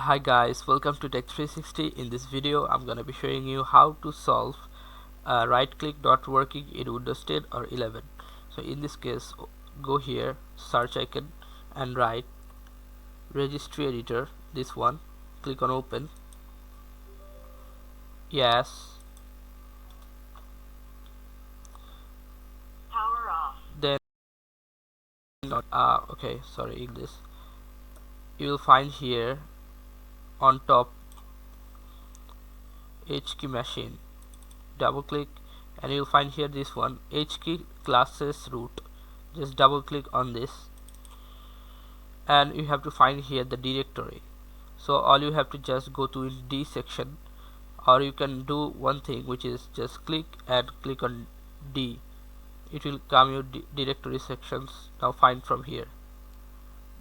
Hi guys, welcome to Tech 360. In this video I'm gonna be showing you how to solve right click not working in Windows 10 or 11. So in this case, go here, search icon, and write registry editor, this one. Click on open. Yes. Power off. Then okay, sorry, in this you will find here on top H key machine. Double click and you'll find here this one, H key classes root. Just double click on this and you have to find here the directory. So all you have to just go to D section, or you can do one thing, which is just click and click on D. It will come your directory sections. Now find from here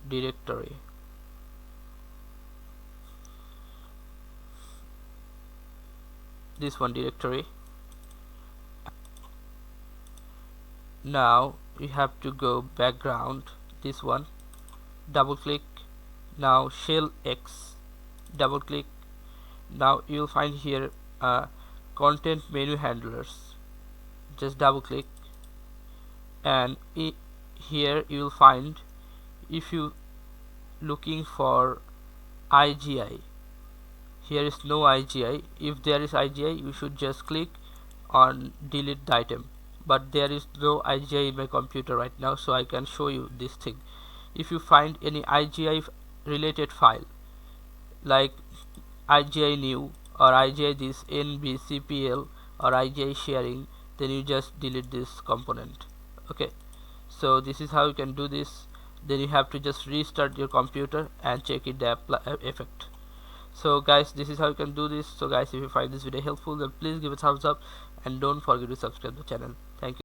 directory. This one directory. Now you have to go background, this one, double click. Now shell X, double click. Now you'll find here content menu handlers. Just double click and here you will find, if you looking for IGI, here is no IGI. If there is IGI, you should just click on delete the item, but there is no IGI in my computer right now, so I can show you this thing. If you find any IGI related file like IGI new or IGI this NBCPL or IGI sharing, then you just delete this component. Okay, so this is how you can do this. Then you have to just restart your computer and check it the effect. So guys, this is how you can do this. So guys, if you find this video helpful, then please give a thumbs up and don't forget to subscribe the channel. Thank you.